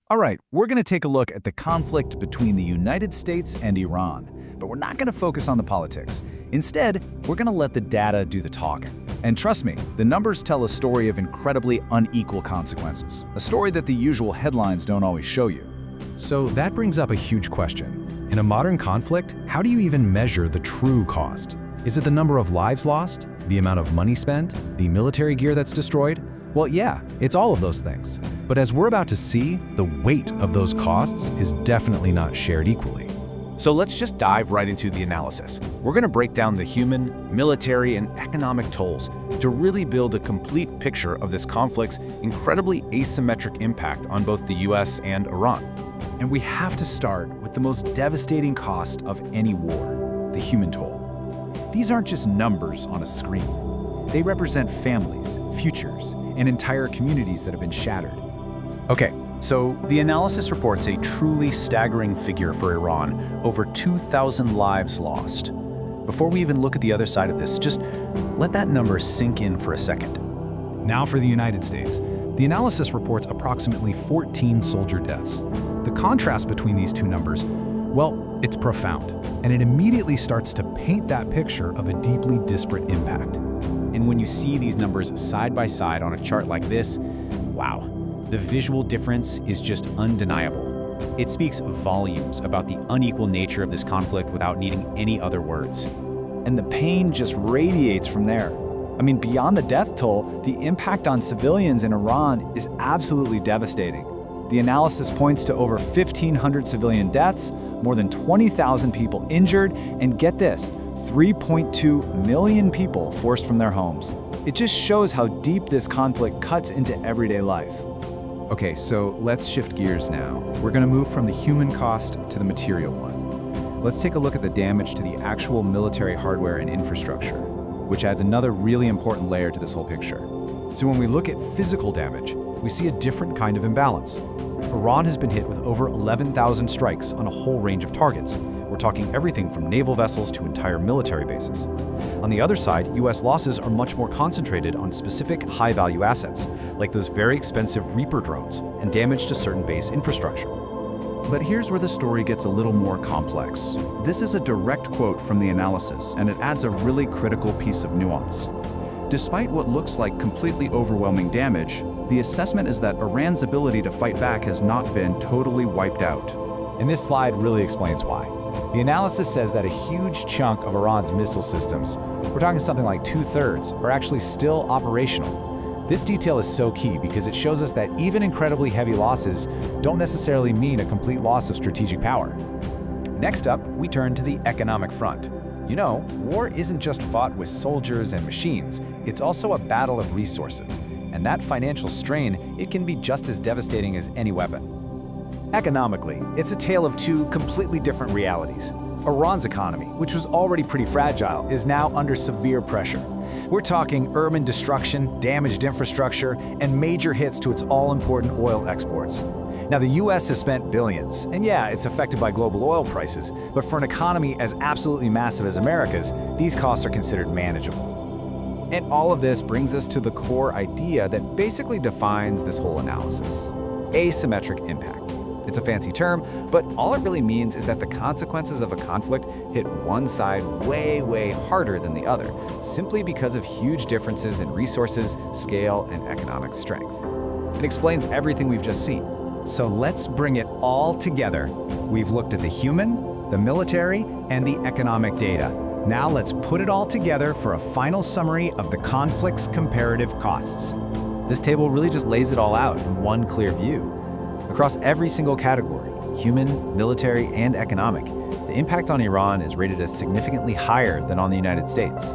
All right, we're going to take a look at the conflict between the United States and Iran, but we're not going to focus on the politics. Instead, we're going to let the data do the talking. And trust me, the numbers tell a story of incredibly unequal consequences, a story that the usual headlines don't always show you. So that brings up a huge question. In a modern conflict, how do you even measure the true cost? Is it the number of lives lost? The amount of money spent? The military gear that's destroyed? Well, yeah, it's all of those things. But as we're about to see, the weight of those costs is definitely not shared equally. So let's just dive right into the analysis. We're going to break down the human, military, and economic tolls to really build a complete picture of this conflict's incredibly asymmetric impact on both the US and Iran. And we have to start with the most devastating cost of any war, the human toll. These aren't just numbers on a screen. They represent families, futures, and entire communities that have been shattered. Okay, so the analysis reports a truly staggering figure for Iran, over 2,000 lives lost. Before we even look at the other side of this, just let that number sink in for a second. Now for the United States. The analysis reports approximately 14 soldier deaths. The contrast between these two numbers, well, it's profound, and it immediately starts to paint that picture of a deeply disparate impact. And when you see these numbers side by side on a chart like this, wow, the visual difference is just undeniable. It speaks volumes about the unequal nature of this conflict without needing any other words. And the pain just radiates from there. I mean, beyond the death toll, the impact on civilians in Iran is absolutely devastating. The analysis points to over 1,500 civilian deaths, more than 20,000 people injured, and get this, 3.2 million people forced from their homes. It just shows how deep this conflict cuts into everyday life. Okay, so let's shift gears now. We're going to move from the human cost to the material one. Let's take a look at the damage to the actual military hardware and infrastructure, which adds another really important layer to this whole picture. So when we look at physical damage, we see a different kind of imbalance. Iran has been hit with over 11,000 strikes on a whole range of targets. We're talking everything from naval vessels to entire military bases. On the other side, US losses are much more concentrated on specific high-value assets, like those very expensive Reaper drones, and damage to certain base infrastructure. But here's where the story gets a little more complex. This is a direct quote from the analysis, and it adds a really critical piece of nuance. Despite what looks like completely overwhelming damage, the assessment is that Iran's ability to fight back has not been totally wiped out. And this slide really explains why. The analysis says that a huge chunk of Iran's missile systems, we're talking something like 2/3, are actually still operational. This detail is so key because it shows us that even incredibly heavy losses don't necessarily mean a complete loss of strategic power. Next up, we turn to the economic front. You know, war isn't just fought with soldiers and machines, it's also a battle of resources. And that financial strain, it can be just as devastating as any weapon. Economically, it's a tale of two completely different realities. Iran's economy, which was already pretty fragile, is now under severe pressure. We're talking urban destruction, damaged infrastructure, and major hits to its all-important oil exports. Now, the US has spent billions, and yeah, it's affected by global oil prices, but for an economy as absolutely massive as America's, these costs are considered manageable. And all of this brings us to the core idea that basically defines this whole analysis: asymmetric impact. It's a fancy term, but all it really means is that the consequences of a conflict hit one side way harder than the other, simply because of huge differences in resources, scale, and economic strength. It explains everything we've just seen. So let's bring it all together. We've looked at the human, the military, and the economic data. Now let's put it all together for a final summary of the conflict's comparative costs. This table really just lays it all out in one clear view. Across every single category, human, military, and economic, the impact on Iran is rated as significantly higher than on the United States.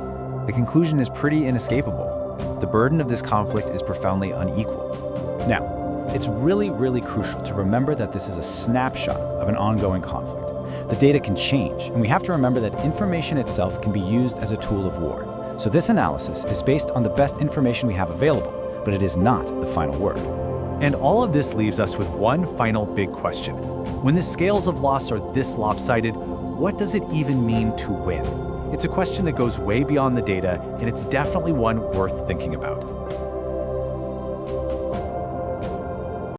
The conclusion is pretty inescapable. The burden of this conflict is profoundly unequal. Now, it's really crucial to remember that this is a snapshot of an ongoing conflict. The data can change, and we have to remember that information itself can be used as a tool of war. So this analysis is based on the best information we have available, but it is not the final word. And all of this leaves us with one final big question. When the scales of loss are this lopsided, what does it even mean to win? It's a question that goes way beyond the data, and it's definitely one worth thinking about.